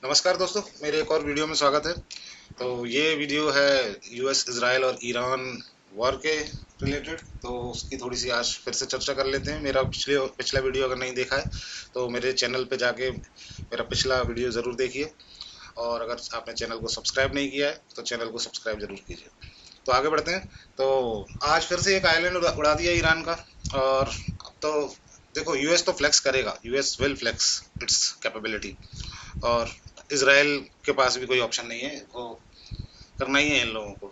नमस्कार दोस्तों, मेरे एक और वीडियो में स्वागत है। तो ये वीडियो है यूएस इजराइल और ईरान वॉर के रिलेटेड। तो उसकी थोड़ी सी आज फिर से चर्चा कर लेते हैं। मेरा पिछला वीडियो अगर नहीं देखा है तो मेरे चैनल पे जाके मेरा पिछला वीडियो ज़रूर देखिए, और अगर आपने चैनल को सब्सक्राइब नहीं किया है तो चैनल को सब्सक्राइब जरूर कीजिए। तो आगे बढ़ते हैं। तो आज फिर से एक आइलैंड उड़ा दिया ईरान का। और अब तो देखो, यूएस तो फ्लेक्स करेगा, US will flex its capability. और इसराइल के पास भी कोई ऑप्शन नहीं है, वो करना ही है इन लोगों को।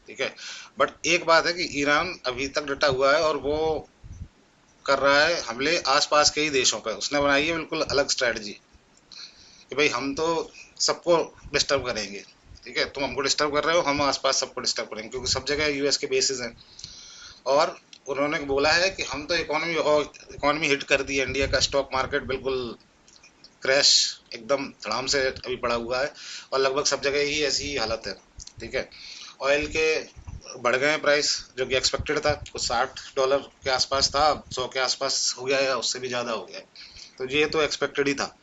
ठीक है। बट एक बात है कि ईरान अभी तक डटा हुआ है और वो कर रहा है हमले आसपास के ही देशों पर। उसने बनाई है बिल्कुल अलग स्ट्रेटजी कि भाई हम तो सबको डिस्टर्ब करेंगे। ठीक है, तुम हमको डिस्टर्ब कर रहे हो, हम आसपास सबको डिस्टर्ब करेंगे, क्योंकि सब जगह यूएस के बेसिस हैं। और उन्होंने बोला है कि हम तो इकोनॉमी हिट कर दी है। इंडिया का स्टॉक मार्केट बिल्कुल क्रैश, एकदम धड़ाम से अभी पड़ा हुआ है, और लगभग सब जगह ही ऐसी ही हालत है। ठीक है। ऑयल के बढ़ गए प्राइस, जो कि एक्सपेक्टेड था। कुछ $60 के आसपास था, अब 100 के आसपास हो गया है, उससे भी ज़्यादा हो गया है। तो ये तो एक्सपेक्टेड ही था।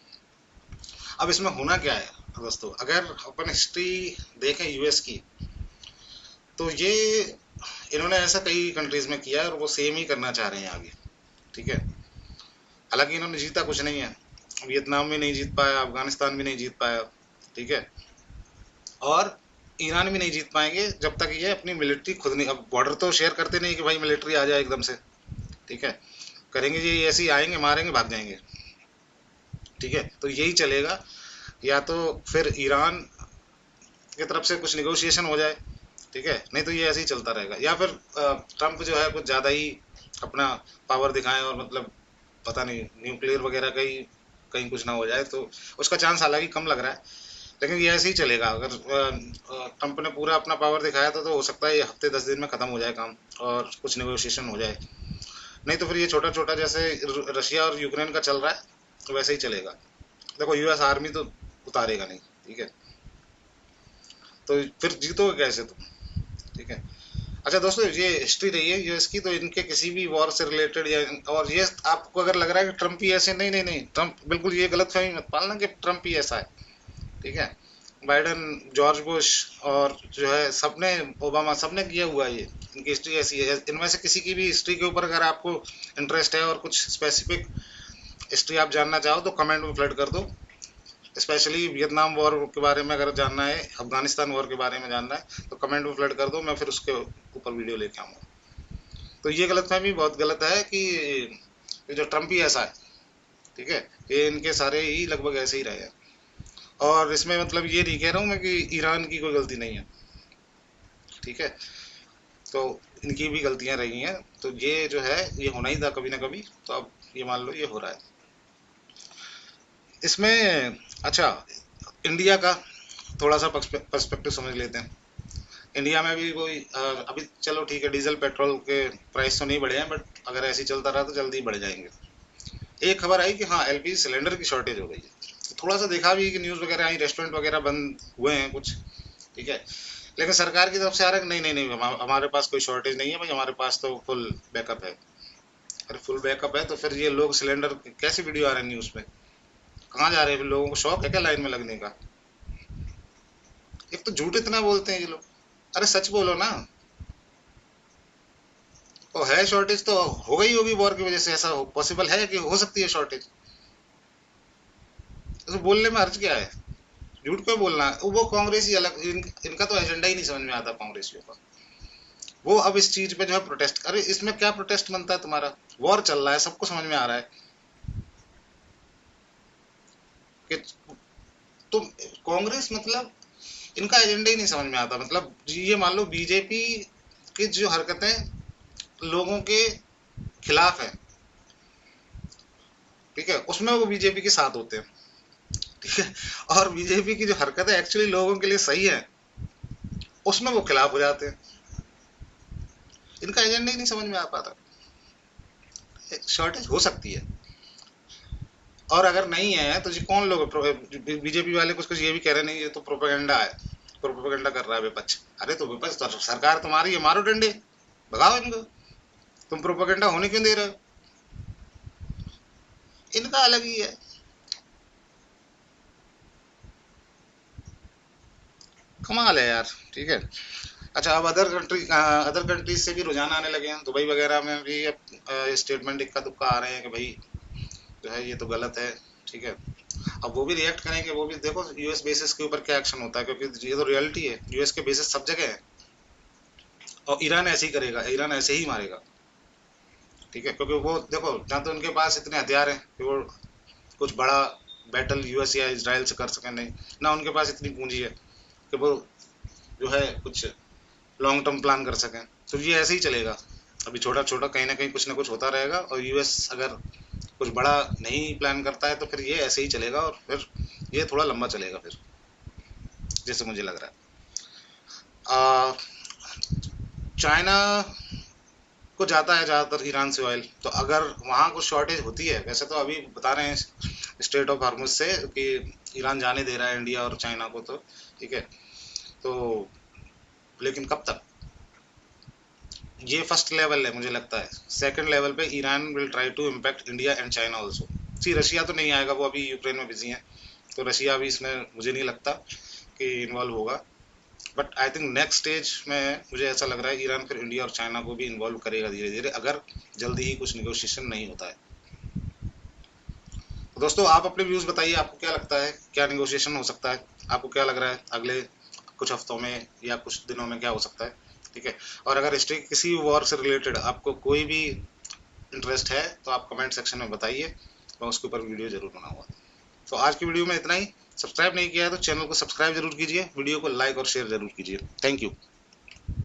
अब इसमें होना क्या है दोस्तों, अगर अपन हिस्ट्री देखें यूएस की, तो ये इन्होंने ऐसा कई कंट्रीज में किया है और वो सेम ही करना चाह रहे हैं आगे। ठीक है। हालांकि इन्होंने जीता कुछ नहीं है, वियतनाम भी नहीं जीत पाया, अफगानिस्तान भी नहीं जीत पाया। ठीक है। और ईरान भी नहीं जीत पाएंगे जब तक ये अपनी मिलिट्री खुद नहीं, अब बॉर्डर तो शेयर करते नहीं कि भाई मिलिट्री आ जाए एकदम से। ठीक है। करेंगे ये ऐसे ही, आएंगे, मारेंगे, भाग जाएंगे। ठीक है। तो यही चलेगा। या तो फिर ईरान की तरफ से कुछ निगोशिएशन हो जाए। ठीक है, नहीं तो ये ऐसे ही चलता रहेगा। या फिर ट्रम्प जो है कुछ ज़्यादा ही अपना पावर दिखाएं, और मतलब पता नहीं, न्यूक्लियर वगैरह कहीं कहीं कुछ ना हो जाए, तो उसका चांस हालांकि कम लग रहा है। लेकिन ये ऐसे ही चलेगा। अगर ट्रंप ने पूरा अपना पावर दिखाया था तो हो सकता है ये हफ्ते 10 दिन में खत्म हो जाए काम, और कुछ नेगोशिएशन हो जाए। नहीं तो फिर ये छोटा छोटा, जैसे रशिया और यूक्रेन का चल रहा है, तो वैसे ही चलेगा। देखो, यूएस आर्मी तो उतारेगा नहीं। ठीक है। तो फिर जीतोगे कैसे तुम? ठीक है। अच्छा दोस्तों, ये हिस्ट्री रही है यूएस की, तो इनके किसी भी वॉर से रिलेटेड या, और ये आपको अगर लग रहा है कि ट्रंप ही ऐसे, नहीं नहीं नहीं, ट्रंप बिल्कुल, ये गलत फहमी मत पालना कि ट्रंप ही ऐसा है। ठीक है। बाइडन, जॉर्ज बुश, और जो है सबने, ओबामा, सबने किया हुआ है ये। इनकी हिस्ट्री ऐसी है। इनमें से किसी की भी हिस्ट्री के ऊपर अगर आपको इंटरेस्ट है और कुछ स्पेसिफिक हिस्ट्री आप जानना चाहो तो कमेंट में फ्लड कर दो। स्पेशली वियतनाम वॉर के बारे में अगर जानना है, अफगानिस्तान वॉर के बारे में जानना है, तो कमेंट में फ्लड कर दो, मैं फिर उसके ऊपर वीडियो लेके आऊँगा। तो ये गलतफहमी बहुत गलत है कि ये जो ट्रंप ही ऐसा है। ठीक है। ये इनके सारे ही लगभग ऐसे ही रहे हैं। और इसमें मतलब ये नहीं कह रहा हूँ मैं कि ईरान की कोई गलती नहीं है। ठीक है। तो इनकी भी गलतियां रही हैं। तो ये जो है, ये होना ही था कभी ना कभी। तो अब ये मान लो ये हो रहा है इसमें। अच्छा, इंडिया का थोड़ा सा पर्सपेक्टिव समझ लेते हैं। इंडिया में भी कोई अभी चलो ठीक है, डीजल पेट्रोल के प्राइस तो नहीं बढ़े हैं, बट अगर ऐसे ही चलता रहा तो जल्दी बढ़ जाएंगे। एक खबर आई कि हाँ, एलपीजी सिलेंडर की शॉर्टेज हो गई है। थोड़ा सा देखा भी कि न्यूज़ वगैरह आई, रेस्टोरेंट वगैरह बंद हुए हैं कुछ। ठीक है। लेकिन सरकार की तरफ से आ रहा है कि नहीं नहीं नहीं, हमारे पास कोई शॉर्टेज नहीं है भाई, हमारे पास तो फुल बैकअप है। अरे फुल बैकअप है तो फिर ये लोग सिलेंडर कैसे वीडियो आ रहे हैं न्यूज़ में, कहाँ जा रहे हैं? लोगों को शौक है क्या लाइन में लगने का? एक तो झूठ इतना बोलते हैं ये लोग। अरे सच बोलो ना। तो है शॉर्टेज तो हो गई होगी वॉर की वजह से, ऐसा पॉसिबल है कि हो सकती है शॉर्टेज। तो बोलने में हर्ज क्या है? झूठ क्यों बोलना है? वो कांग्रेसी अलग, इनका तो एजेंडा ही नहीं समझ में आता कांग्रेसियों का। वो अब इस चीज पे जो है प्रोटेस्ट, अरे इसमें क्या प्रोटेस्ट बनता है तुम्हारा? वॉर चल रहा है, सबको समझ में आ रहा है कि तुम, कांग्रेस मतलब इनका एजेंडा ही नहीं समझ में आता। मतलब ये मान लो बीजेपी की जो हरकतें लोगों के खिलाफ है, ठीक है, उसमें वो बीजेपी के साथ होते हैं। ठीक है। और बीजेपी की जो हरकतें एक्चुअली लोगों के लिए सही है, उसमें वो खिलाफ हो जाते हैं। इनका एजेंडा ही नहीं समझ में आ पाता। शॉर्टेज हो सकती है, और अगर नहीं है तो जी कौन लोग, बीजेपी वाले कुछ कुछ ये भी कह रहे नहीं, ये तो प्रोपेगेंडा है, प्रोपेगेंडा कर रहा है विपक्ष। अरे तो विपक्ष तो सरकार तुम्हारी है, मारो डंडे, भगाओ इनको। तुम प्रोपेगेंडा होने क्यों दे रहे हो? इनका अलग ही है। कमाल है यार। ठीक है। अच्छा, अब अदर कंट्रीज से भी रुझान आने लगे हैं। दुबई वगैरह में भी अब स्टेटमेंट इक्का दुक्का आ रहे हैं कि भाई जो है ये तो गलत है। ठीक है। अब वो भी रिएक्ट करेंगे, वो भी देखो यूएस बेसिस के ऊपर क्या एक्शन होता है, क्योंकि ये तो रियलिटी है, यूएस के बेसिस सब जगह है। और ईरान ऐसे ही करेगा, ईरान ऐसे ही मारेगा। ठीक है, क्योंकि वो देखो ना तो उनके पास इतने हथियार हैं कि वो कुछ बड़ा बैटल यूएस या इसराइल से कर सकें, नहीं ना उनके पास इतनी पूंजी है कि वो जो है कुछ लॉन्ग टर्म प्लान कर सकें। तो ये ऐसे ही चलेगा, अभी छोटा छोटा कहीं ना कुछ होता रहेगा, और यूएस अगर कुछ बड़ा नहीं प्लान करता है तो फिर ये ऐसे ही चलेगा, और फिर ये थोड़ा लंबा चलेगा फिर, जैसे मुझे लग रहा है। चाइना को जाता है ज़्यादातर ईरान से ऑयल, तो अगर वहाँ कुछ शॉर्टेज होती है, वैसे तो अभी बता रहे हैं स्ट्रेट ऑफ हार्मुज से कि ईरान जाने दे रहा है इंडिया और चाइना को, तो ठीक है। तो लेकिन कब तक, ये फर्स्ट लेवल है मुझे लगता है। सेकंड लेवल पे Iran will try to impact India and China also. See Russia तो नहीं आएगा, वो अभी यूक्रेन में बिजी है, तो रशिया अभी इसमें मुझे नहीं लगता कि इन्वॉल्व होगा। But I think next stage में मुझे ऐसा लग रहा है ईरान फिर इंडिया और चाइना को भी इन्वॉल्व करेगा धीरे धीरे, अगर जल्दी ही कुछ निगोशिएशन नहीं होता है। तो दोस्तों आप अपने व्यूज बताइए, आपको क्या लगता है क्या निगोशिएशन हो सकता है, आपको क्या लग रहा है अगले कुछ हफ्तों में या कुछ दिनों में क्या हो सकता है। ठीक है। और अगर हिस्ट्री किसी वॉर से रिलेटेड आपको कोई भी इंटरेस्ट है तो आप कमेंट सेक्शन में बताइए, मैं उसके ऊपर वीडियो जरूर बनाऊंगा। तो आज की वीडियो में इतना ही। सब्सक्राइब नहीं किया है तो चैनल को सब्सक्राइब जरूर कीजिए, वीडियो को लाइक और शेयर जरूर कीजिए। Thank you.